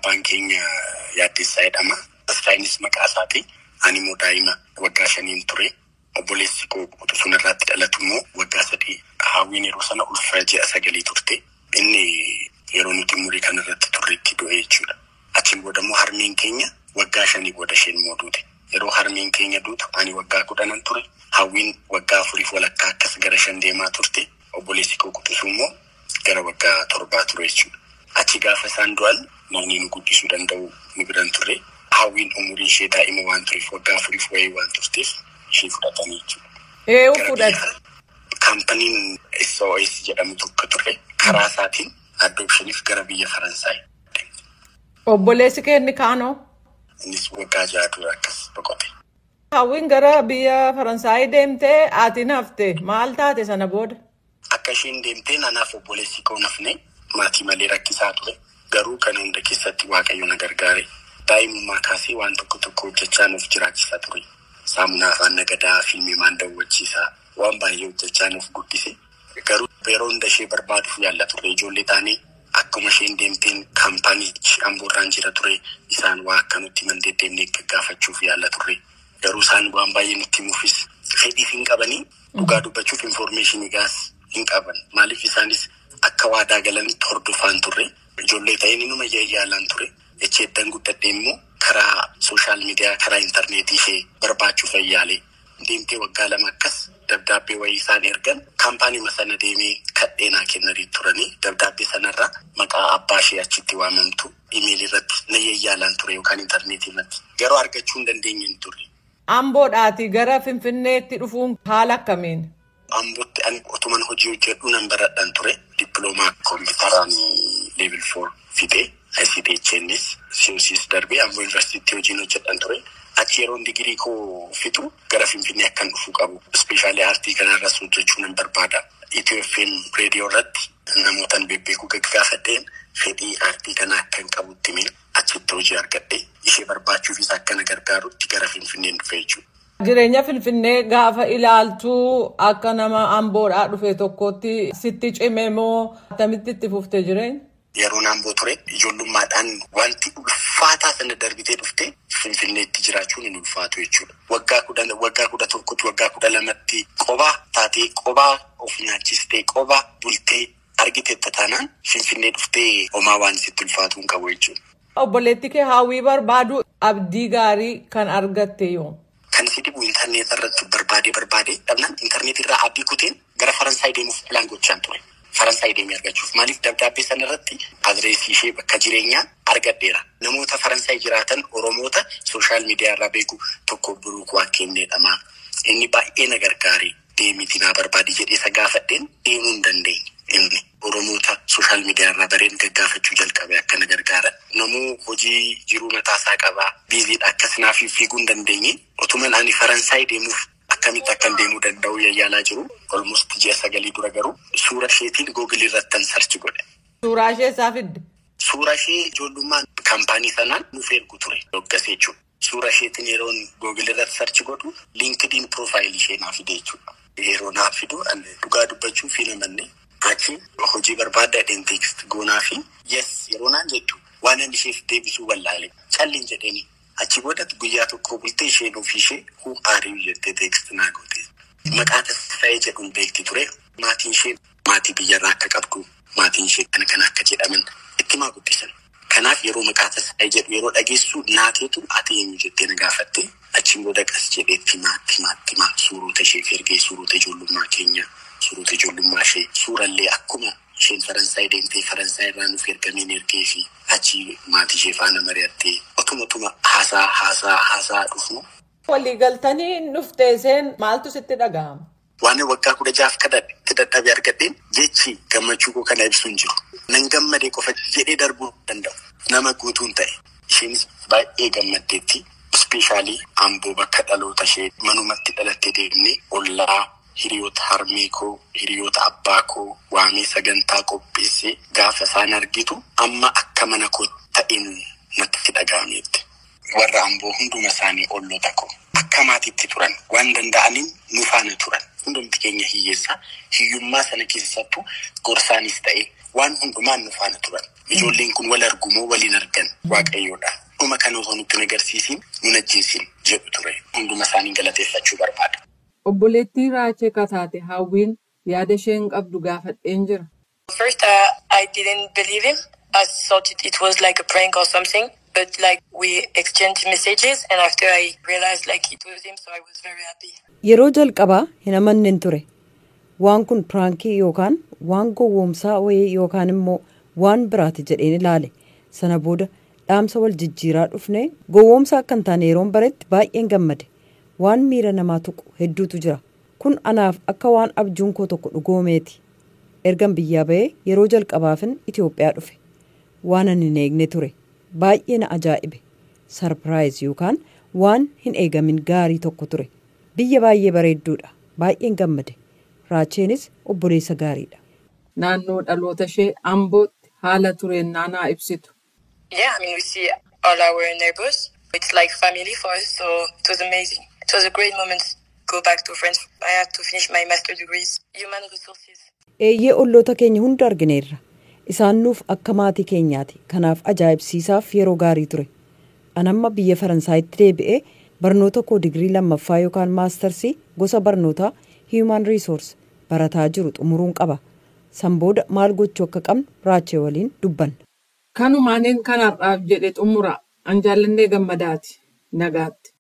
abbaan keenya yaaddeessaa jedhama. Asxaanis maqaa isaati. Ani immoo daa'ima waggaa 5 ture. Obboleessi koo utuu sun irratti dhalatu immoo waggaa 3. Hawwiin yeroo sana ulfa ji'a 9 turte. Inni yeroo nuti umurii kanarratti turreetti du'e jechuudha. Achiin booda immoo harmeen keenya waggaa 5 booda isheen immoo duute. Yeroo harmeen keenya duutu ani waggaa 10 ture. Hawwiin waggaa 4 walakkaa akkas gara 5 deemaa turte. Obboleessi koo quxisuu immoo gara waggaa 7 ture jechuudha. Achi gaafa isaan du'an namni nu guddisuu danda'u nu biran turre. Hawwiin umurii ishee daa'ima waan tureef waggaa 4 wayii waan turteef ishee fudhatanii jechuudha. Fudhate. Kaampaniin SOS jedhamu tokko ture. Karaa isaatiin adopshiniif gara biyya Faransaay. Obboleessi kee inni kaanoo? Innis waggaa 6 dura akkas boqote. Hawwiin gara biyya Faransaay deemtee ati nafte maal taate sana booda? Akka isheen deemtee naanaaf obboleessi koo nafne maatii malee rakkisaa ture. Garuu kan hunda keessatti Waaqayyo na gargaare. Daa'imummaa kaasee waan tokko hojjechaa nuuf jiraachisaa ture. Saamunaa afaan nagadaa fiilmii maan daawwachiisaa waan baay'ee hojjechaa nuuf guddise. Garuu yeroo hunda ishee barbaaduuf yaalla turre ijoollee taanee akkuma isheen deemteen kaampaanichi Amboorraan jira ture isaan waa akka nutti mandeddeemnee gaggaafachuuf yaalla turre. Garuu isaan waan baay'ee nutti himuufis fedhiif hin qabanii dhugaa dubbachuuf infoormeeshinii gaas hin qaban. Maaliif isaanis akka waadaa galanitti hordofaan turre ijoollee ta'een inuma yaalaan ture. Echeeddan guddadhee immoo karaa sooshaal miidiyaa karaa intarneetii ishee barbaachuuf yaalee deemtee waggaa 2 akkas dabdaabbee wayii isaan ergan kaampaanii sana deemee kadheenaa kennanii turanii dabdaabbee sanarraa maqaa abbaa ishee achitti waamamtu imeelii irratti na yaalaan ture yookaan intarneetii irratti garuu argachuu hin dandeenye hin turre. Amboodhaati gara Finfinneetti dhufuun haala akkamiin? Ambootti ani otuman hojii hojjedhu nan baradhaan ture dippiloomaa kompiitaraan level 4 fidee. ICTHNis COCs darbee Amboo Yuunivarsiitii hojiin hojjedhan ture. Achi yeroon digirii koo fitu gara Finfinnee akkan dhufuu qabu. Ispeeshaalii aartii kanarras hojjechuu nan barbaada. ETFM reediyoo irratti namootaan bebbeekuu gaggaafadheen fedhii aartii kana akkan qabutti himee achitti hojii argadhee ishee barbaachuufis akka na gargaarutti gara Finfinneen dhufe jechuudha. Jireenya Finfinnee gaafa ilaaltuu akka nama Amboodhaa dhufe tokkotti sitti cimee moo akkamitti itti fuftee jireenya? Yeroo Amboo ture ijoollummaadhaan wanti ulfaataa sana darbitee dhufte Finfinneetti jiraachuun hin ulfaatu jechuudha. Waggaa 11 waggaa 12tti qobaa taatee qobaa of nyaachistee qobaa bultee argitee taanaan Finfinnee dhuftee homaa waan sitti ulfaatu hin qabu jechuudha. Obboleetti kee hawwii barbaadu abdii gaarii kan argatte yoo? Kan si dhibu intarneetii irratti barbaade dhabnaan intarneetii irraa abdii kuteen gara Faransaay deemuuf pilaan gochaan ture. Faransaay deemee argachuuf maaliif dabdaabbee sana irratti adreesii ishee bakka jireenyaa argadheera. Namoota Faransaay jiraatan Oromoota sooshaal miidiyaa irraa beeku tokko Buruuk Waaqenneedhama. Inni baay'ee na gargaare deemitii naa barbaadi jedhee isa gaafadheen deemuu hin dandeenye. Inni Oromoota sooshaal miidiyaa irraa bareen gaggaafachuu jalqabe akka na gargaara. Namuu hojii jiruu mataasaa qabaa biiziidha akkasinaaf fiiguu hin dandeenye. Otuman ani Faransaay deemuuf akkamitti akkan deemuu danda'u yaalaa jiru. Almost ji'a 9 dura garuu suura isheetiin Google irratti sarchi godhe. Suuraa ishee isaa fidde? Suura ishee ijoollummaan kaampaanii sanaan nuuf ergu ture dhoggas jechuudha. Suura isheetiin yeroon Google irratti sarchi godhu LinkedIn profaayilii ishee naaf fide jechuudha. Yeroo naaf fidu dhugaa dubbachuu fi namanne achi hojii barbaadadheen teekst goonaa fi yes yeroo naan jettu waan inni isheef deebisuu wallaale calliin jedheeni. Achi booda guyyaa tokko bultee isheen ofii ishee who are you jettee teekst naa goote. Maqaa Tasfaayee jedhuun beekti ture. Maatiin ishee maatii biyyarraa akka qabdu maatiin ishee kan akka jedhaman itti maa guddisan. Kanaaf yeroo maqaa Tasfaayee jedhu yeroo dhageessu naateetu ati eenyu jettee na gaafatte. Achiin booda qas jedheetti maa suurota ishee ergee suurota ijoollummaa keenya suurota ijoollummaa ishee suurallee akkuma isheen Faransaay deemtee Faransaay irraa nuuf ergameen ergee fi achi maatii ishee faana mari'attee otuma haasaa dhufnu. Walii galtanii dhufteeseen maaltu sitti dhaga'ama? Waan waggaa 16 kadhadhe dadhabee argadheen jechi gammachuu koo kana ibsu hin jiru. Nan gammadee qofa jedhee darbuu danda'u. Nama guutuun ta'e. Isheenis baay'ee gammaddeetti. Ispeeshaalii Amboo bakka dhaloota ishee manumatti dhalattee deemnee ollaa hiriyoota harmee koo, hiriyoota abbaa koo waamee sagantaa qopheessee gaafa isaan argitu amma akka mana koo ta'een natti dhaga'ameetti. Warra Amboo hunduma isaanii ollota koo akka maatiitti turan waan danda'aniin nu faana turan. Hundumti keenya hiyyeessaa hiyyummaa sana keessattuu gorsaanis ta'e waan hundumaan nu faana turan. Ijoolleen kun wal argumoo waliin argan waaqayyoodha. Dhuma kan osoo nutti agarsiisin nun ajjeesin jedhu ture. Hunduma isaanii galateeffachuu barbaada. Obboleettii Raachee Kataate Hawwiin yaada isheen qabdu gaafadheen jira. First, I didn't believe him. I thought it was like a prank or something. But like we exchanged messages and after I realized like it was him, so I was very happy. Yeroo jalqabaa hin amannen ture. Waan kun piraankii yookaan waan gowwoomsaa wayii yookaan immoo waan biraati jedheen ilaale. Sana booda dhaamsa wal jijjiiraa dhufne gowwoomsaa akka hin taane yeroon baretti baay'een gammade. Waan miira namaa tuqu hedduutu jira. Kun anaaf akka waan abjuun koo tokko dhugoomeeti. Ergan biyyaa ba'ee yeroo jalqabaafin Itoophiyaa dhufe. Waan ani hin eegne ture. Baay'ee na ajaa'ibe. Sarpiraayiz yookaan waan hin eegamin gaarii tokko ture. Biyya baay'ee bareedduudha. Baay'een gammade. Raacheenis obboleessa gaariidha. Naannoo dhaloota ishee Ambootti haala tureen naannaa ibsitu. Yeah, I mean, we see all our neighbors. It's like family for us, so it was amazing. It was a great moment to go back to France. I had to finish my master degrees, human resources. Eeyyee olloota keenya hunda argineerra. Isaan nuuf akka maatii keenyaati. Kanaaf ajaa'ibsiisaaf yeroo gaarii ture. Anamma biyya Faransaayitti deebi'ee barnoota koo digirii lammaffaa yookaan maastarsii gosa barnootaa human resource barataa jiru xumuruun qaba. San booda maal gochuu akka qabnu Raachee waliin dubbanna. Kanumaaniin kanarraaf jedhe xumura. An jaallannee gammadaati. Nagaatti.